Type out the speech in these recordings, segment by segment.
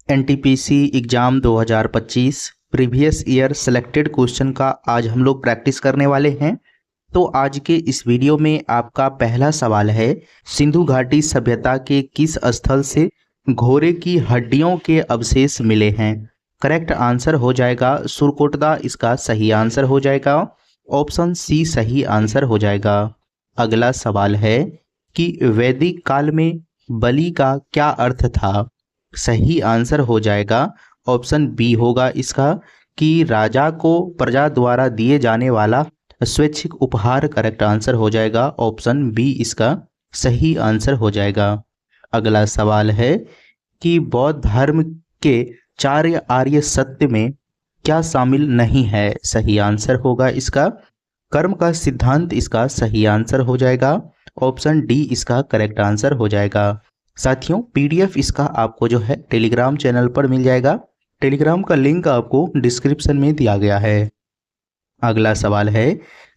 NTPC exam 2025 previous year selected question का आज हम लोग प्रैक्टिस करने वाले हैं। तो आज के इस वीडियो में आपका पहला सवाल है, सिंधु घाटी सभ्यता के किस स्थल से घोड़े की हड्डियों के अवशेष मिले हैं? करेक्ट आंसर हो जाएगा सुरकोटदा, इसका सही आंसर हो जाएगा। ऑप्शन सी सही आंसर हो जाएगा। अगला सवाल है कि वैदिक काल में बलि का क्या अर्थ था? सही आंसर हो जाएगा ऑप्शन बी होगा इसका, कि राजा को प्रजा द्वारा दिए जाने वाला स्वैच्छिक उपहार। करेक्ट आंसर हो जाएगा ऑप्शन बी इसका सही आंसर हो जाएगा। अगला सवाल है कि बौद्ध धर्म के चार आर्य सत्य में क्या शामिल नहीं है? सही आंसर होगा इसका कर्म का सिद्धांत, इसका सही आंसर हो जाएगा। ऑप्शन डी इसका करेक्ट आंसर हो जाएगा। साथियों, पीडीएफ इसका आपको जो है टेलीग्राम चैनल पर मिल जाएगा। टेलीग्राम का लिंक आपको डिस्क्रिप्शन में दिया गया है। अगला सवाल है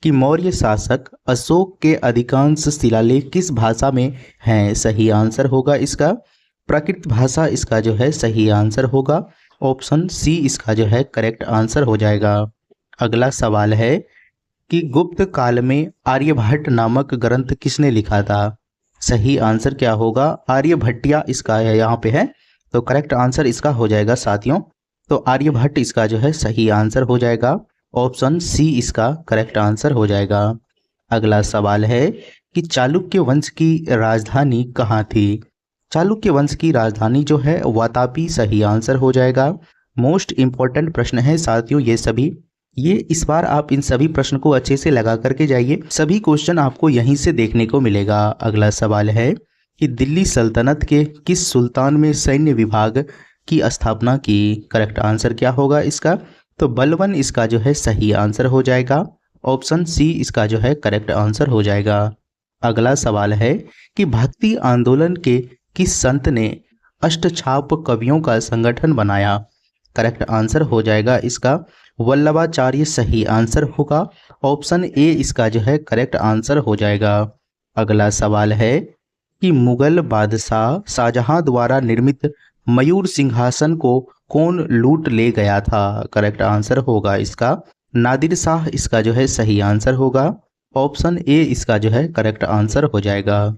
कि मौर्य शासक अशोक के अधिकांश शिलालेख किस भाषा में हैं? सही आंसर होगा इसका प्राकृत भाषा, इसका जो है सही आंसर होगा। ऑप्शन सी इसका जो है करेक्ट आंसर हो जाएगा। अगला सवाल है कि गुप्त काल में आर्यभट्ट नामक ग्रंथ किसने लिखा था? सही आंसर क्या होगा? आर्यभट्टिया इसका है यहाँ पे है, तो करेक्ट आंसर इसका हो जाएगा साथियों। तो आर्यभट्ट इसका जो है सही आंसर हो जाएगा। ऑप्शन सी इसका करेक्ट आंसर हो जाएगा। अगला सवाल है कि चालुक्य वंश की राजधानी कहाँ थी? चालुक्य वंश की राजधानी जो है वातापी, सही आंसर हो जाएगा। मोस्ट इंपॉर्टेंट प्रश्न है साथियों ये सभी, ये इस बार आप इन सभी प्रश्न को अच्छे से लगा करके जाइए, सभी क्वेश्चन आपको यहीं से देखने को मिलेगा। अगला सवाल है कि दिल्ली सल्तनत के किस सुल्तान में सैन्य विभाग की स्थापना की? करेक्ट आंसर क्या होगा इसका? तो बलबन इसका जो है सही आंसर हो जाएगा। ऑप्शन सी इसका जो है करेक्ट आंसर हो जाएगा। अगला सवाल है कि भक्ति आंदोलन के किस संत ने अष्टछाप कवियों का संगठन बनाया? करेक्ट आंसर हो जाएगा इसका वल्लभाचार्य, सही आंसर होगा। ऑप्शन ए इसका जो है करेक्ट आंसर हो जाएगा। अगला सवाल है कि मुगल बादशाह शाहजहां द्वारा निर्मित मयूर सिंहासन को कौन लूट ले गया था? करेक्ट आंसर होगा इसका नादिर शाह, इसका जो है सही आंसर होगा। ऑप्शन ए इसका जो है करेक्ट आंसर हो जाएगा।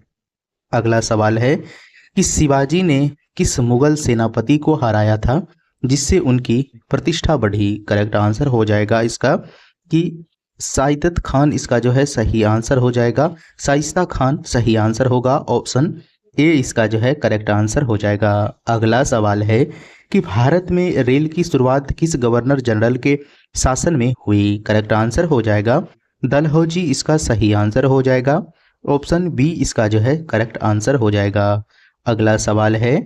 अगला सवाल है कि शिवाजी ने किस मुगल सेनापति को हराया था जिससे उनकी प्रतिष्ठा बढ़ी? करेक्ट आंसर हो जाएगा इसका कि साइदत खान, इसका जो है सही आंसर हो जाएगा। शाइस्ता खान सही आंसर होगा। ऑप्शन ए इसका जो है करेक्ट आंसर हो जाएगा। अगला सवाल है कि भारत में रेल की शुरुआत किस गवर्नर जनरल के शासन में हुई? करेक्ट आंसर हो जाएगा डलहौजी, इसका सही आंसर हो जाएगा। ऑप्शन बी इसका जो है करेक्ट आंसर हो जाएगा। अगला सवाल है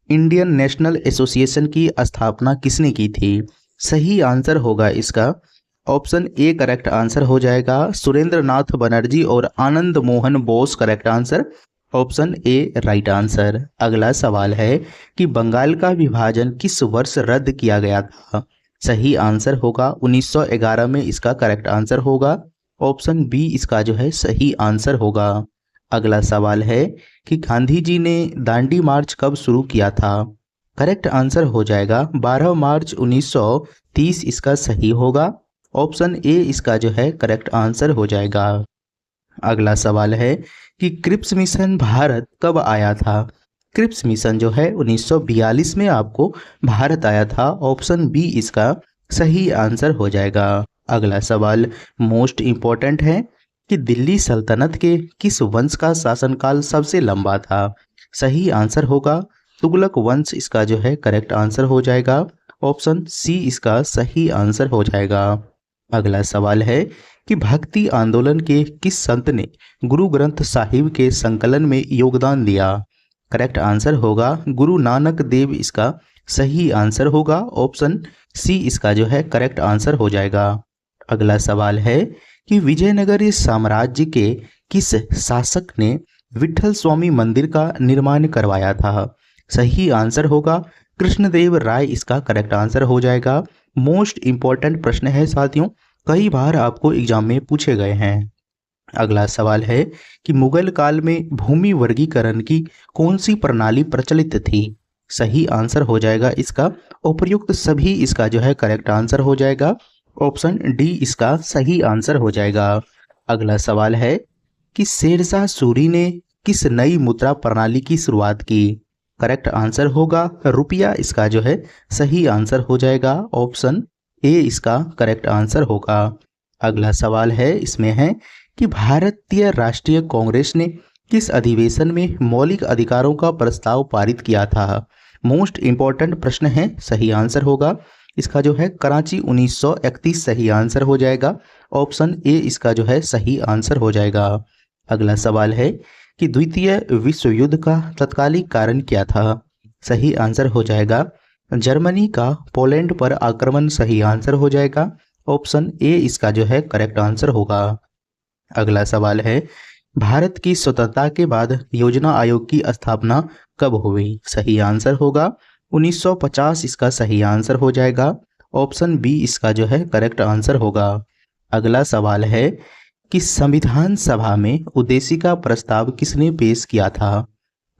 इंडियन नेशनल एसोसिएशन की स्थापना किसने की थी? सही आंसर होगा इसका ऑप्शन ए करेक्ट आंसर हो जाएगा सुरेंद्र नाथ बनर्जी और Anand Mohan Bose. Correct answer option A right answer. अगला सवाल है कि बंगाल का विभाजन किस वर्ष रद्द किया गया था? सही आंसर होगा 1911 में, इसका करेक्ट आंसर होगा। ऑप्शन बी इसका जो है सही आंसर होगा। अगला सवाल है कि गांधी जी ने दांडी मार्च कब शुरू किया था? करेक्ट आंसर हो जाएगा 12 मार्च 1930, इसका सही होगा। ऑप्शन ए इसका जो है करेक्ट आंसर हो जाएगा। अगला सवाल है कि क्रिप्स मिशन भारत कब आया था? क्रिप्स मिशन जो है 1942 में आपको भारत आया था। ऑप्शन बी इसका सही आंसर हो जाएगा। अगला सवाल मोस्ट इंपॉर्टेंट है कि दिल्ली सल्तनत के किस वंश का शासनकाल सबसे लंबा था? सही आंसर होगा तुगलक वंश, इसका जो है करेक्ट आंसर हो जाएगा। ऑप्शन सी इसका सही आंसर हो जाएगा। अगला सवाल है कि भक्ति आंदोलन के किस संत ने गुरु ग्रंथ साहिब के संकलन में योगदान दिया? करेक्ट आंसर होगा गुरु नानक देव, इसका सही आंसर होगा। ऑप्शन सी इसका जो है करेक्ट आंसर हो जाएगा। अगला सवाल है कि विजयनगर साम्राज्य के किस शासक ने विठल स्वामी मंदिर का निर्माण करवाया था? सही आंसर होगा कृष्णदेव राय, इसका करेक्ट आंसर हो जाएगा। मोस्ट इंपॉर्टेंट प्रश्न है साथियों, कई बार आपको एग्जाम में पूछे गए हैं। अगला सवाल है कि मुगल काल में भूमि वर्गीकरण की कौन सी प्रणाली प्रचलित थी? सही आंसर हो जाएगा इसका। उपर्युक्त सभी इसका जो है करेक्ट आंसर हो जाएगा। ऑप्शन डी इसका सही आंसर हो जाएगा। अगला सवाल है कि शेरशाह सूरी ने किस नई मुद्रा प्रणाली की शुरुआत की। करेक्ट आंसर होगा रुपया, इसका जो है सही आंसर हो जाएगा। ऑप्शन ए इसका करेक्ट आंसर होगा। अगला सवाल है, इसमें है कि भारतीय राष्ट्रीय कांग्रेस ने किस अधिवेशन में मौलिक अधिकारों का प्रस्ताव पारित किया था। मोस्ट इंपॉर्टेंट प्रश्न है, सही आंसर होगा इसका जो है कराची 1931 सही आंसर हो जाएगा। ऑप्शन ए इसका जो है सही आंसर हो जाएगा। अगला सवाल है कि द्वितीय विश्व युद्ध का तत्कालिक कारण क्या था। सही आंसर हो जाएगा जर्मनी का पोलैंड पर आक्रमण, सही आंसर हो जाएगा। ऑप्शन ए इसका जो है करेक्ट आंसर होगा। अगला सवाल है, भारत की स्वतंत्रता के बाद योजना आयोग की स्थापना कब हुई। सही आंसर होगा 1950, इसका सही आंसर हो जाएगा। ऑप्शन बी इसका जो है करेक्ट आंसर होगा। अगला सवाल है कि संविधान सभा में उद्देशिका प्रस्ताव किसने पेश किया था।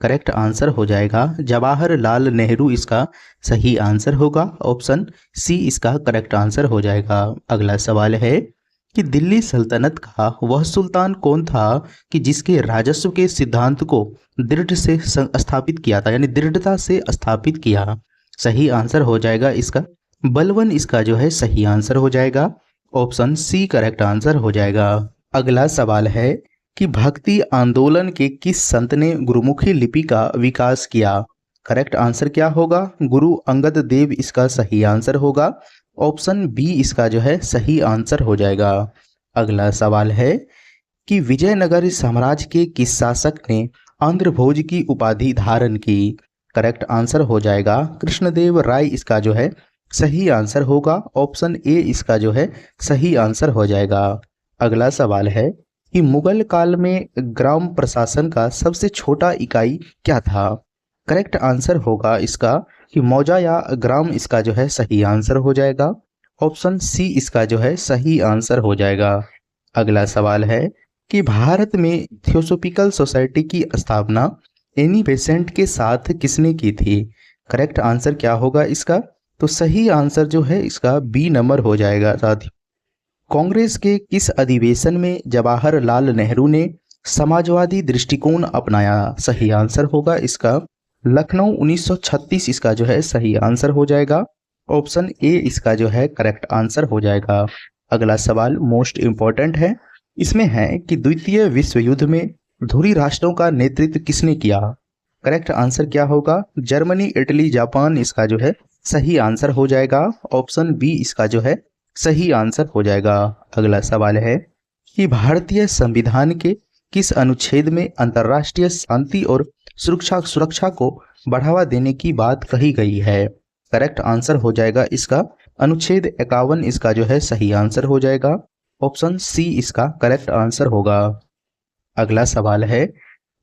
करेक्ट आंसर हो जाएगा जवाहरलाल नेहरू, इसका सही आंसर होगा। ऑप्शन सी इसका करेक्ट आंसर हो जाएगा। अगला सवाल है कि दिल्ली सल्तनत का वह सुल्तान कौन था कि जिसके राजस्व के सिद्धांत को दृढ़ से स्थापित किया था, यानी दृढ़ता से स्थापित किया। सही आंसर हो जाएगा इसका बलबन, इसका जो है सही आंसर हो जाएगा। ऑप्शन सी करेक्ट आंसर हो जाएगा। अगला सवाल है कि भक्ति आंदोलन के किस संत ने गुरुमुखी लिपि का विकास किया। करेक्ट आंसर क्या होगा गुरु अंगद देव, इसका सही आंसर होगा। ऑप्शन बी इसका जो है सही आंसर हो जाएगा। अगला सवाल है कि विजयनगर साम्राज्य के किस शासक ने आंध्रभोज की उपाधि धारण की। करेक्ट आंसर हो जाएगा कृष्णदेव राय, इसका जो है सही आंसर होगा। ऑप्शन ए इसका जो है सही आंसर हो जाएगा। अगला सवाल है कि मुगल काल में ग्राम प्रशासन का सबसे छोटा इकाई क्या था। करेक्ट आंसर होगा इसका कि मौजा या ग्राम, इसका जो है सही आंसर हो जाएगा। ऑप्शन सी इसका जो है सही आंसर हो जाएगा। अगला सवाल है कि भारत में थियोसोफिकल सोसाइटी की स्थापना एनी बेसेंट के साथ किसने की थी। करेक्ट आंसर क्या होगा इसका, तो सही आंसर जो है इसका बी नंबर हो जाएगा। साथ कांग्रेस के किस अधिवेशन में जवाहरलाल नेहरू ने समाजवादी दृष्टिकोण अपनाया। सही आंसर होगा इसका लखनऊ 1936, इसका जो है सही आंसर हो जाएगा। ऑप्शन ए इसका जो है करेक्ट आंसर हो जाएगा। अगला सवाल मोस्ट इंपॉर्टेंट है, इसमें है कि द्वितीय विश्व युद्ध में धुरी राष्ट्रों का नेतृत्व किसने किया। करेक्ट आंसर क्या होगा जर्मनी, इटली, जापान, इसका जो है सही आंसर हो जाएगा। ऑप्शन बी इसका जो है सही आंसर हो जाएगा। अगला सवाल है कि भारतीय संविधान के किस अनुच्छेद में अंतर्राष्ट्रीय शांति और सुरक्षा को बढ़ावा देने की बात कही गई है। करेक्ट आंसर हो जाएगा इसका अनुच्छेद 51, इसका जो है सही आंसर हो जाएगा। ऑप्शन सी इसका करेक्ट आंसर होगा। अगला सवाल है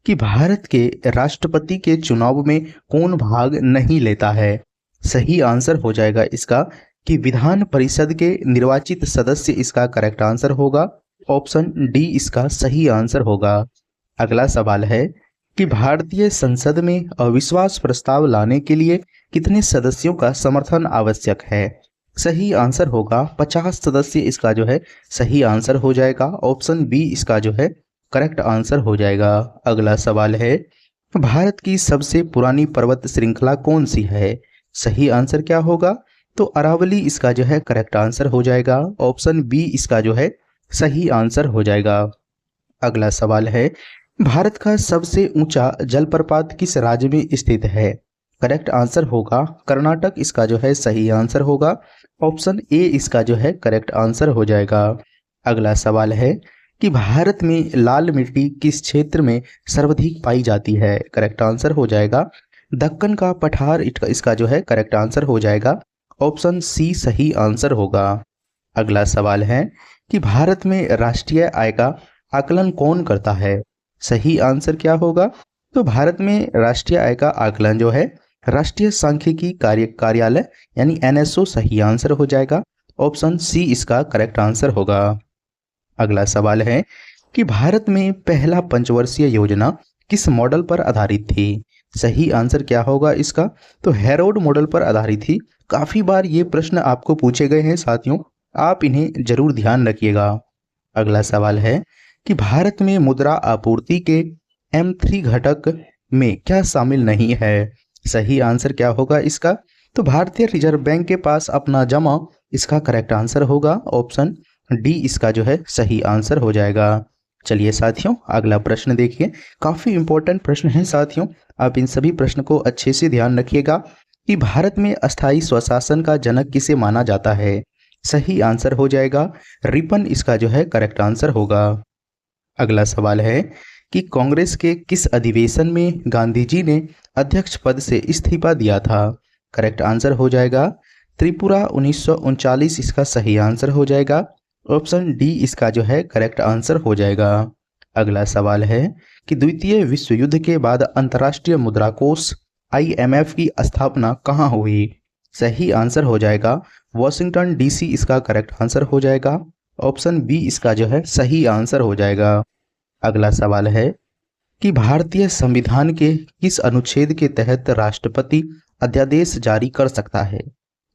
कि भारत के राष्ट्रपति के चुनाव में कौन भाग नहीं लेता है। सही आंसर हो जाएगा इसका कि विधान परिषद के निर्वाचित सदस्य, इसका करेक्ट आंसर होगा। ऑप्शन डी इसका सही आंसर होगा। अगला सवाल है कि भारतीय संसद में अविश्वास प्रस्ताव लाने के लिए कितने सदस्यों का समर्थन आवश्यक है। सही आंसर होगा 50 सदस्य, इसका जो है सही आंसर हो जाएगा। ऑप्शन बी इसका जो है करेक्ट आंसर हो जाएगा। अगला सवाल है भारत की सबसे पुरानी पर्वत श्रृंखला कौन सी है। सही आंसर क्या होगा, तो अरावली, इसका जो है करेक्ट आंसर हो जाएगा। ऑप्शन बी इसका जो है सही आंसर हो जाएगा। अगला सवाल है भारत का सबसे ऊंचा जलप्रपात किस राज्य में स्थित है। करेक्ट आंसर होगा कर्नाटक, इसका जो है सही आंसर होगा। ऑप्शन ए इसका जो है करेक्ट आंसर हो जाएगा। अगला सवाल है कि भारत में लाल मिट्टी किस क्षेत्र में सर्वाधिक पाई जाती है। करेक्ट आंसर हो जाएगा दक्कन का पठार, इसका जो है करेक्ट आंसर हो जाएगा। ऑप्शन सी सही आंसर होगा। अगला सवाल है कि भारत में राष्ट्रीय आय का आकलन कौन करता है। सही आंसर क्या होगा, तो भारत में राष्ट्रीय आय का आकलन जो है राष्ट्रीय सांख्यिकी कार्यालय यानी NSO, सही आंसर हो जाएगा। ऑप्शन सी इसका करेक्ट आंसर होगा। अगला सवाल है कि भारत में पहला पंचवर्षीय योजना किस मॉडल पर आधारित थी। सही आंसर क्या होगा इसका? तो हेरोड मॉडल पर आधारित थी। काफ़ी बार ये प्रश्न आपको पूछे गए हैं साथियों, आप इन्हें जरूर ध्यान रखिएगा। अगला सवाल है कि भारत में मुद्रा आपूर्ति के M3 घटक में क्या शामिल नहीं है? सही आंसर क्या होगा इसका? तो भारतीय रिजर्व बैंक के पास अपना जमा इसका करेक्ट आंसर होगा। ऑप्शन डी इसका जो है सही आंसर हो जाएगा। चलिए साथियों, अगला प्रश्न देखिए। काफ़ी इंपॉर्टेंट प्रश्न है साथियों, आप इन सभी प्रश्न को अच्छे से ध्यान रखिएगा कि भारत में अस्थायी स्वशासन का जनक किसे माना जाता है? सही आंसर हो जाएगा रिपन इसका जो है करेक्ट आंसर होगा। अगला सवाल है कि कांग्रेस के किस अधिवेशन में गांधी जी ने अध्यक्ष पद से इस्तीफा दिया था? करेक्ट आंसर हो जाएगा त्रिपुरा 1939 इसका सही आंसर हो जाएगा। ऑप्शन डी इसका जो है करेक्ट आंसर हो जाएगा। अगला सवाल है कि द्वितीय विश्व युद्ध के बाद अंतर्राष्ट्रीय मुद्रा कोष IMF की स्थापना कहाँ हुई? सही आंसर हो जाएगा वॉशिंगटन DC इसका करेक्ट आंसर हो जाएगा। ऑप्शन बी इसका जो है सही आंसर हो जाएगा। अगला सवाल है कि भारतीय संविधान के किस अनुच्छेद के तहत राष्ट्रपति अध्यादेश जारी कर सकता है?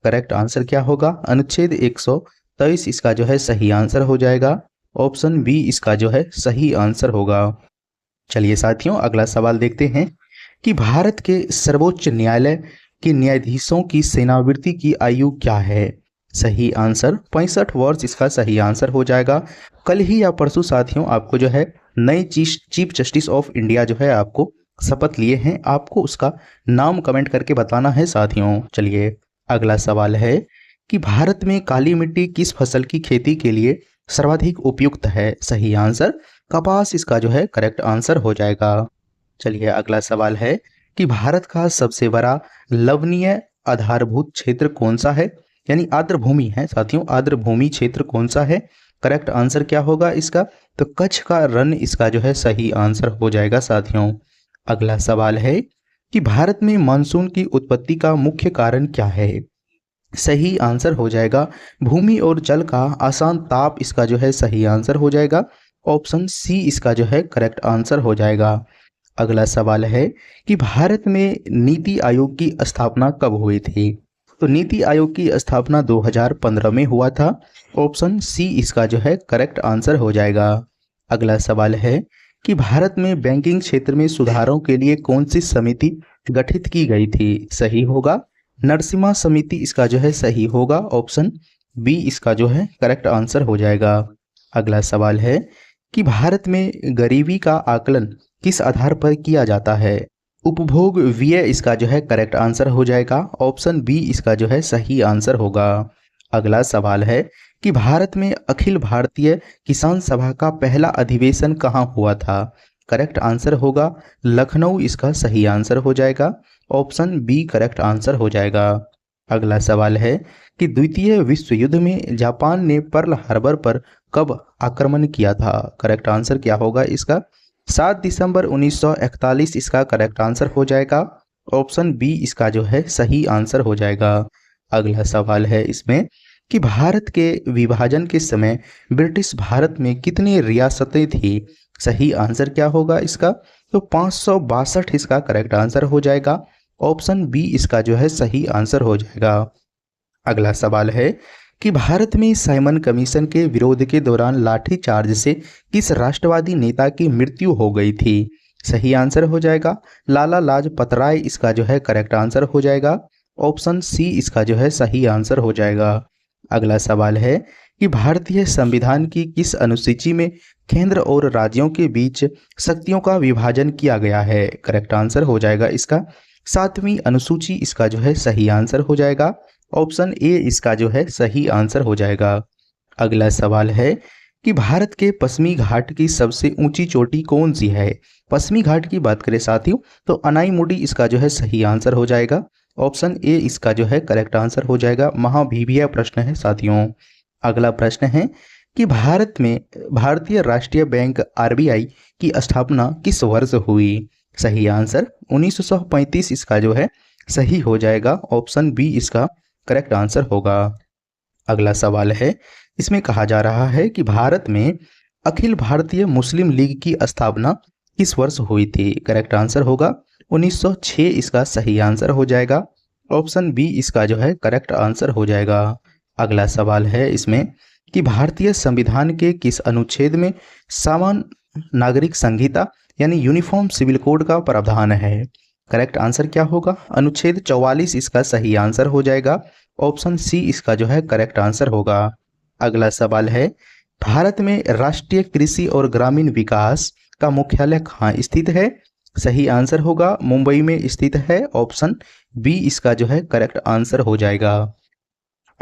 करेक्ट आंसर क्या होगा? अनुच्छेद 123 इसका जो है सही आंसर हो जाएगा। ऑप्शन बी इसका जो है सही आंसर होगा। चलिए साथियों, अगला सवाल देखते हैं कि भारत के सर्वोच्च न्यायालय के न्यायाधीशों की सेवानिवृत्ति की आयु क्या है? सही आंसर 65 वर्ष इसका सही आंसर हो जाएगा। कल ही या परसों साथियों आपको जो है नए चीफ जस्टिस ऑफ इंडिया जो है आपको शपथ लिए हैं, आपको उसका नाम कमेंट करके बताना है साथियों। चलिए अगला सवाल है कि भारत में काली मिट्टी किस फसल की खेती के लिए सर्वाधिक उपयुक्त है? सही आंसर कपास इसका जो है करेक्ट आंसर हो जाएगा। चलिए अगला सवाल है कि भारत का सबसे बड़ा लवणीय आधारभूत क्षेत्र कौन सा है? यानी आर्द्र भूमि है साथियों, आर्द्र भूमि क्षेत्र कौन सा है? करेक्ट आंसर क्या होगा इसका? तो कच्छ का रण इसका जो है सही आंसर हो जाएगा साथियों। अगला सवाल है कि भारत में मानसून की उत्पत्ति का मुख्य कारण क्या है? सही आंसर हो जाएगा भूमि और जल का आसान ताप इसका जो है सही आंसर हो जाएगा। ऑप्शन सी इसका जो है करेक्ट आंसर हो जाएगा। अगला सवाल है कि भारत में नीति आयोग की स्थापना कब हुई थी? तो नीति आयोग की स्थापना 2015 में हुआ था। ऑप्शन सी इसका जो है करेक्ट आंसर हो जाएगा। अगला सवाल है कि भारत में बैंकिंग क्षेत्र में सुधारों के लिए कौन सी समिति गठित की गई थी? सही होगा नरसिम्हा समिति इसका जो है सही होगा। ऑप्शन बी इसका जो है करेक्ट आंसर हो जाएगा। अगला सवाल है कि भारत में गरीबी का आकलन किस आधार पर किया जाता है? उपभोग व्यय इसका जो है करेक्ट आंसर हो जाएगा। ऑप्शन बी इसका जो है सही आंसर होगा। अगला सवाल है कि भारत में अखिल भारतीय किसान सभा का पहला अधिवेशन कहाँ हुआ था? करेक्ट आंसर होगा लखनऊ इसका सही आंसर हो जाएगा। ऑप्शन बी करेक्ट आंसर हो जाएगा। अगला सवाल है कि द्वितीय विश्व युद्ध में जापान ने पर्ल हार्बर पर कब आक्रमण किया था? करेक्ट आंसर क्या होगा इसका? 7 दिसंबर 1941 इसका करेक्ट आंसर हो जाएगा। ऑप्शन बी इसका जो है सही आंसर हो जाएगा। अगला सवाल है इसमें कि भारत के विभाजन के समय ब्रिटिश भारत में कितनी रियासतें थी? सही आंसर क्या होगा इसका? तो 562 इसका करेक्ट आंसर हो जाएगा। ऑप्शन बी इसका जो है सही आंसर हो जाएगा। अगला सवाल है कि भारत में साइमन कमीशन के विरोध के दौरान लाठीचार्ज से किस राष्ट्रवादी नेता की मृत्यु हो गई थी? सही आंसर हो जाएगा लाला लाजपत राय इसका जो है करेक्ट आंसर हो जाएगा। ऑप्शन सी इसका जो है सही आंसर हो जाएगा। अगला सवाल है कि भारतीय संविधान की किस अनुसूची में केंद्र और राज्यों के बीच शक्तियों का विभाजन किया गया है? करेक्ट आंसर हो जाएगा इसका 7वीं अनुसूची इसका जो है सही आंसर हो जाएगा। ऑप्शन ए इसका जो है सही आंसर हो जाएगा। अगला सवाल है कि भारत के पश्चिमी घाट की सबसे ऊंची चोटी कौन सी है? पश्चिमी घाट की बात करें साथियों तो अनाईमुडी इसका जो है सही आंसर हो जाएगा। ऑप्शन ए इसका जो है करेक्ट आंसर हो जाएगा। महाभिभिया प्रश्न है साथियों। अगला प्रश्न है कि भारत में भारतीय राष्ट्रीय बैंक RBI की स्थापना किस वर्ष हुई? सही आंसर 1935 इसका जो है सही हो जाएगा। ऑप्शन बी इसका करेक्ट आंसर होगा। अगला सवाल है इसमें कहा जा रहा है कि भारत में अखिल भारतीय मुस्लिम लीग की स्थापना किस वर्ष हुई थी? करेक्ट आंसर होगा 1906 इसका सही आंसर हो जाएगा। ऑप्शन बी इसका जो है करेक्ट आंसर हो जाएगा। अगला सवाल है इसमें कि भारतीय संविधान के किस अनुच्छेद में सामान्य नागरिक संहिता यानी यूनिफॉर्म सिविल कोड का प्रावधान है। करेक्ट आंसर क्या होगा? अनुच्छेद 44 इसका सही आंसर हो जाएगा। ऑप्शन सी इसका जो है करेक्ट आंसर होगा। अगला सवाल है भारत में राष्ट्रीय कृषि और ग्रामीण विकास का मुख्यालय कहाँ स्थित है। सही आंसर होगा मुंबई में स्थित है। ऑप्शन बी इसका जो है करेक्ट आंसर हो जाएगा।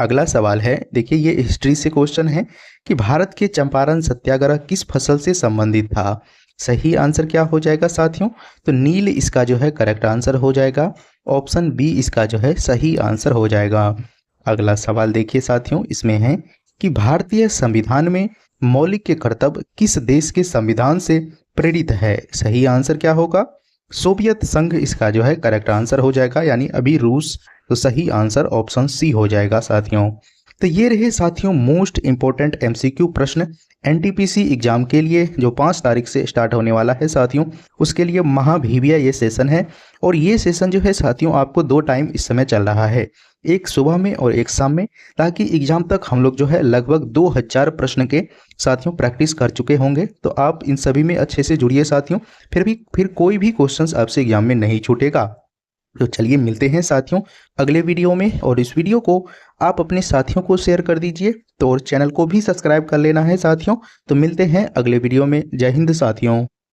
अगला सवाल है, देखिए ये हिस्ट्री से क्वेश्चन है कि भारत के चंपारण सत्याग्रह किस फसल से संबंधित था। सही आंसर क्या हो जाएगा साथियों? तो नील इसका जो है करेक्ट आंसर हो जाएगा। ऑप्शन बी इसका जो है सही आंसर हो जाएगा। अगला सवाल देखिए साथियों, इसमें है कि भारतीय संविधान में मौलिक के कर्तव्य किस देश के संविधान से प्रेरित है। सही आंसर क्या होगा? सोवियत संघ इसका जो है करेक्ट आंसर हो जाएगा, यानी अभी रूस। तो सही आंसर ऑप्शन सी हो जाएगा साथियों। तो ये रहे साथियों मोस्ट इंपॉर्टेंट एमसीक्यू प्रश्न एनटीपीसी एग्जाम के लिए जो 5 तारीख से स्टार्ट होने वाला है साथियों। उसके लिए महाभीविया ये सेशन है और ये सेशन जो है साथियों आपको 2 टाइम इस समय चल रहा है, एक सुबह में और एक शाम में, ताकि एग्जाम तक हम लोग जो है लगभग 2000 प्रश्न के साथियों प्रैक्टिस कर चुके होंगे। तो आप इन सभी में अच्छे से जुड़िए साथियों, फिर कोई भी क्वेश्चंस आपसे एग्जाम में नहीं छूटेगा। तो चलिए मिलते हैं साथियों अगले वीडियो में, और इस वीडियो को आप अपने साथियों को शेयर कर दीजिए, तो और चैनल को भी सब्सक्राइब कर लेना है साथियों। तो मिलते हैं अगले वीडियो में। जय हिंद साथियों।